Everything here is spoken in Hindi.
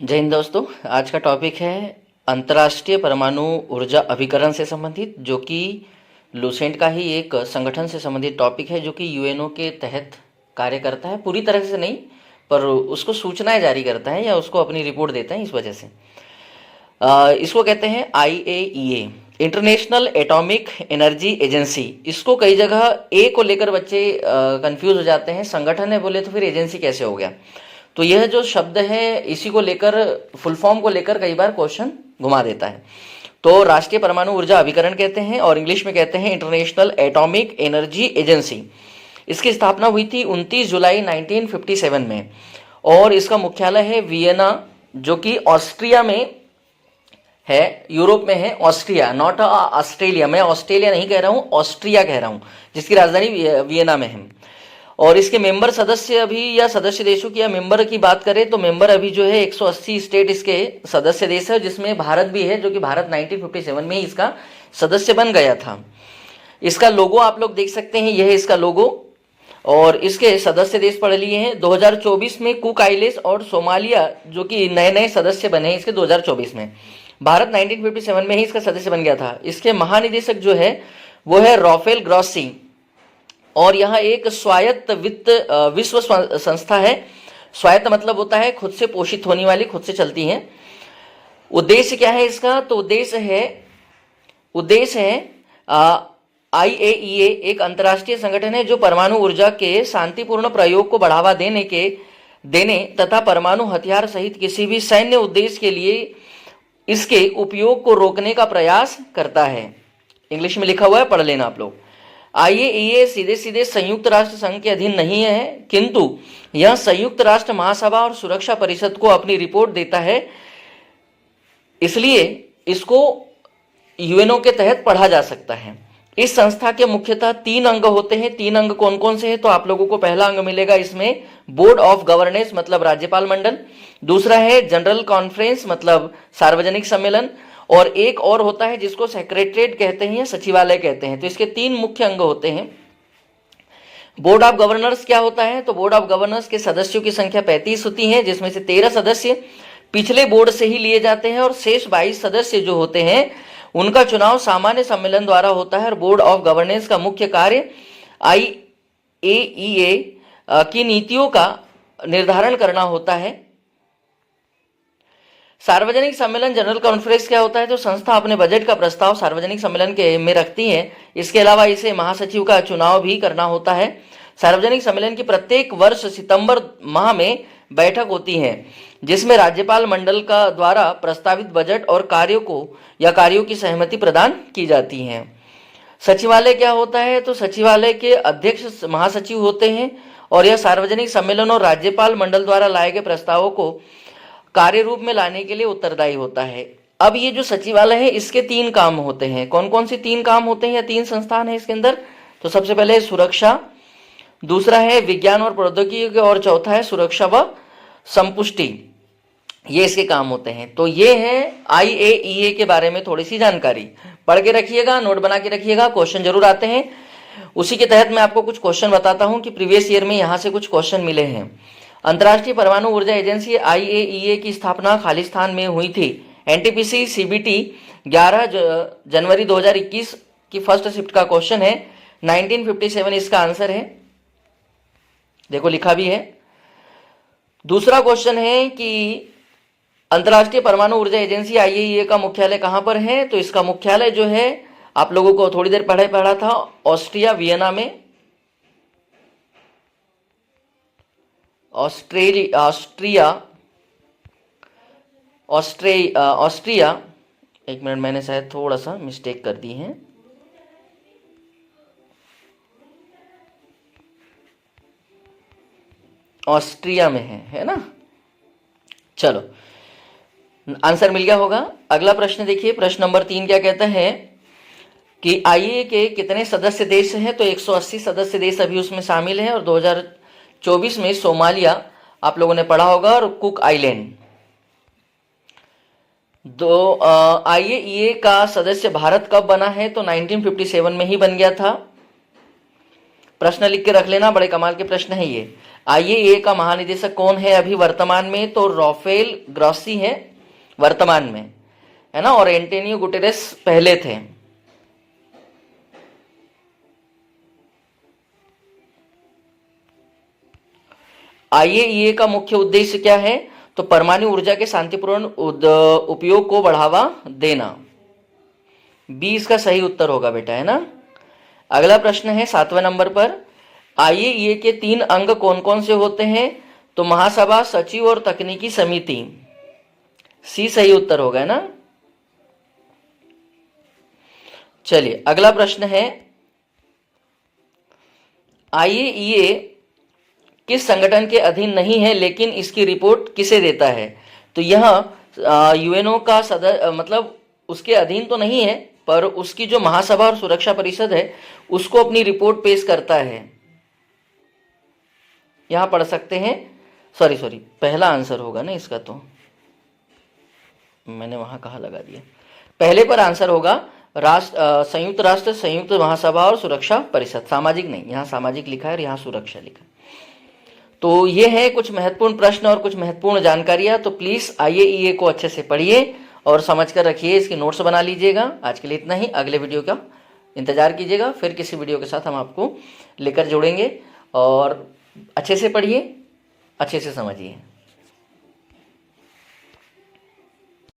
जय हिंद दोस्तों। आज का टॉपिक है अंतर्राष्ट्रीय परमाणु ऊर्जा अभिकरण से संबंधित, जो कि लूसेंट का ही एक संगठन से संबंधित टॉपिक है, जो कि यूएनओ के तहत कार्य करता है। पूरी तरह से नहीं, पर उसको सूचनाएं जारी करता है या उसको अपनी रिपोर्ट देता है। इस वजह से इसको कहते हैं IAEA, international atomic energy agency. इसको कई जगह ए को लेकर बच्चे कंफ्यूज हो जाते हैं। संगठन है बोले तो फिर एजेंसी कैसे हो गया। तो यह जो शब्द है, इसी को लेकर, फुल फॉर्म को लेकर कई बार क्वेश्चन घुमा देता है। तो राष्ट्रीय परमाणु ऊर्जा अभिकरण कहते हैं, और इंग्लिश में कहते हैं इंटरनेशनल एटॉमिक एनर्जी एजेंसी। इसकी स्थापना हुई थी 29 जुलाई 1957 में, और इसका मुख्यालय है वियना, जो कि ऑस्ट्रिया में है, यूरोप में है। Austria, not Australia. मैं ऑस्ट्रेलिया नहीं कह रहा हूँ, ऑस्ट्रिया कह रहा हूँ, जिसकी राजधानी वियना में है। और इसके मेंबर सदस्य अभी, या सदस्य देशों की या मेंबर की बात करें तो मेंबर अभी जो है 180 स्टेट इसके सदस्य देश है, जिसमें भारत भी है, जो कि भारत 1957 में ही इसका सदस्य बन गया था। इसका लोगो आप लोग देख सकते हैं, यह है इसका लोगो। और इसके सदस्य देश पढ़ लिए हैं। 2024 में कुक आइलैंड्स और सोमालिया, जो कि नए नए सदस्य बने हैं इसके 2024 में। भारत 1957 में ही इसका सदस्य बन गया था। इसके महानिदेशक जो है वो है राफेल ग्रॉसी, और यहाँ एक स्वायत्त विश्व संस्था है। स्वायत्त मतलब होता है खुद से पोषित होने वाली, खुद से चलती हैं। उद्देश्य क्या है इसका? तो उद्देश्य है IAEA एक अंतर्राष्ट्रीय संगठन है जो परमाणु ऊर्जा के शांतिपूर्ण प्रयोग को बढ़ावा देने तथा परमाणु हथियार सहित किसी भी सैन्य उद्देश्य के लिए इसके उपयोग को रोकने का प्रयास करता है। इंग्लिश में लिखा हुआ है, पढ़ लेना आप लोग। IAEA सीधे सीधे संयुक्त राष्ट्र संघ के अधीन नहीं है, किंतु यह संयुक्त राष्ट्र महासभा और सुरक्षा परिषद को अपनी रिपोर्ट देता है, इसलिए इसको यूएनओ के तहत पढ़ा जा सकता है। इस संस्था के मुख्यतः 3 अंग होते हैं। 3 अंग कौन कौन से हैं? तो आप लोगों को पहला अंग मिलेगा इसमें बोर्ड ऑफ गवर्नेंस, मतलब राज्यपाल मंडल। दूसरा है जनरल कॉन्फ्रेंस, मतलब सार्वजनिक सम्मेलन। और एक और होता है जिसको सेक्रेटरीट कहते हैं या सचिवालय कहते हैं। तो इसके 3 मुख्य अंग होते हैं। बोर्ड ऑफ गवर्नर्स क्या होता है? तो बोर्ड ऑफ गवर्नर्स के सदस्यों की संख्या 35 होती है, जिसमें से 13 सदस्य पिछले बोर्ड से ही लिए जाते हैं, और शेष 22 सदस्य जो होते हैं उनका चुनाव सामान्य सम्मेलन द्वारा होता है। और बोर्ड ऑफ गवर्नेंस का मुख्य कार्य IAEA की नीतियों का निर्धारण करना होता है। सार्वजनिक सम्मेलन, जनरल कॉन्फ्रेंस क्या होता है? तो संस्था अपने बजट का प्रस्ताव सार्वजनिक सम्मेलन के में रखती है। इसके अलावा इसे महासचिव का चुनाव भी करना होता है। सार्वजनिक सम्मेलन की प्रत्येक वर्ष सितंबर माह में बैठक होती है, जिसमें राज्यपाल मंडल का द्वारा प्रस्तावित बजट और कार्यों की सहमति प्रदान की जाती है। सचिवालय क्या होता है? तो सचिवालय के अध्यक्ष महासचिव होते हैं, और यह सार्वजनिक सम्मेलन और राज्यपाल मंडल द्वारा लाए गए प्रस्तावों को कार्य रूप में लाने के लिए उत्तरदायी होता है। अब ये जो सचिवालय है, इसके 3 काम होते हैं। कौन कौन से 3 काम होते हैं या 3 संस्थान है इसके अंदर? तो सबसे पहले है सुरक्षा, दूसरा है विज्ञान और प्रौद्योगिकी, और चौथा है सुरक्षा व संपुष्टि। ये इसके काम होते हैं। तो ये है IAEA के बारे में थोड़ी सी जानकारी। पढ़ के रखिएगा, नोट बना के रखिएगा, क्वेश्चन जरूर आते हैं। उसी के तहत मैं आपको कुछ क्वेश्चन बताता हूं कि प्रीवियस ईयर में यहाँ से कुछ क्वेश्चन मिले हैं। अंतर्राष्ट्रीय परमाणु ऊर्जा एजेंसी IAEA की स्थापना खालिस्तान में हुई थी। NTPC CBT 11 जनवरी 2021 की फर्स्ट शिफ्ट का क्वेश्चन है। 1957 इसका आंसर है, देखो लिखा भी है। दूसरा क्वेश्चन है कि अंतर्राष्ट्रीय परमाणु ऊर्जा एजेंसी IAEA का मुख्यालय कहां पर है? तो इसका मुख्यालय जो है, आप लोगों को थोड़ी देर पहले पढ़ा था, ऑस्ट्रिया, वियना में। ऑस्ट्रिया, एक मिनट, मैंने शायद थोड़ा सा मिस्टेक कर दी है। ऑस्ट्रिया में है ना? चलो, आंसर मिल गया होगा। अगला प्रश्न देखिए, प्रश्न नंबर 3 क्या कहता है कि IAEA के कितने सदस्य देश हैं? तो 180 सदस्य देश अभी उसमें शामिल हैं, और 2024 में सोमालिया आप लोगों ने पढ़ा होगा, और कुक आइलैंड। IAEA का सदस्य भारत कब बना है? तो 1957 में ही बन गया था। प्रश्न लिख के रख लेना, बड़े कमाल के प्रश्न है ये। आईएईए का महानिदेशक कौन है अभी वर्तमान में? तो राफेल ग्रॉसी है वर्तमान में, है ना, और एंटोनियो गुटेरेस पहले थे। आईएईए का मुख्य उद्देश्य क्या है? तो परमाणु ऊर्जा के शांतिपूर्ण उपयोग को बढ़ावा देना। बी इसका सही उत्तर होगा बेटा, है ना। अगला प्रश्न है 7वें नंबर पर, आईएईए के 3 अंग कौन कौन से होते हैं? तो महासभा, सचिव और तकनीकी समिति। सी सही उत्तर होगा, है ना। चलिए अगला प्रश्न है, आईएईए किस संगठन के अधीन नहीं है लेकिन इसकी रिपोर्ट किसे देता है? तो यह यूएनओ का मतलब उसके अधीन तो नहीं है, पर उसकी जो महासभा और सुरक्षा परिषद है उसको अपनी रिपोर्ट पेश करता है। यहां पढ़ सकते हैं, सॉरी पहला आंसर होगा ना इसका, तो मैंने वहां कहा लगा दिया, पहले पर आंसर होगा संयुक्त राष्ट्र, संयुक्त महासभा और सुरक्षा परिषद। सामाजिक नहीं, यहाँ सामाजिक लिखा है और यहाँ सुरक्षा लिखा है। तो ये है कुछ महत्वपूर्ण प्रश्न और कुछ महत्वपूर्ण जानकारियां। तो प्लीज आईएईए को अच्छे से पढ़िए और समझ कर रखिए, इसकी नोट्स बना लीजिएगा। आज के लिए इतना ही, अगले वीडियो का इंतजार कीजिएगा, फिर किसी वीडियो के साथ हम आपको लेकर जुड़ेंगे। और अच्छे से पढ़िए, अच्छे से समझिए।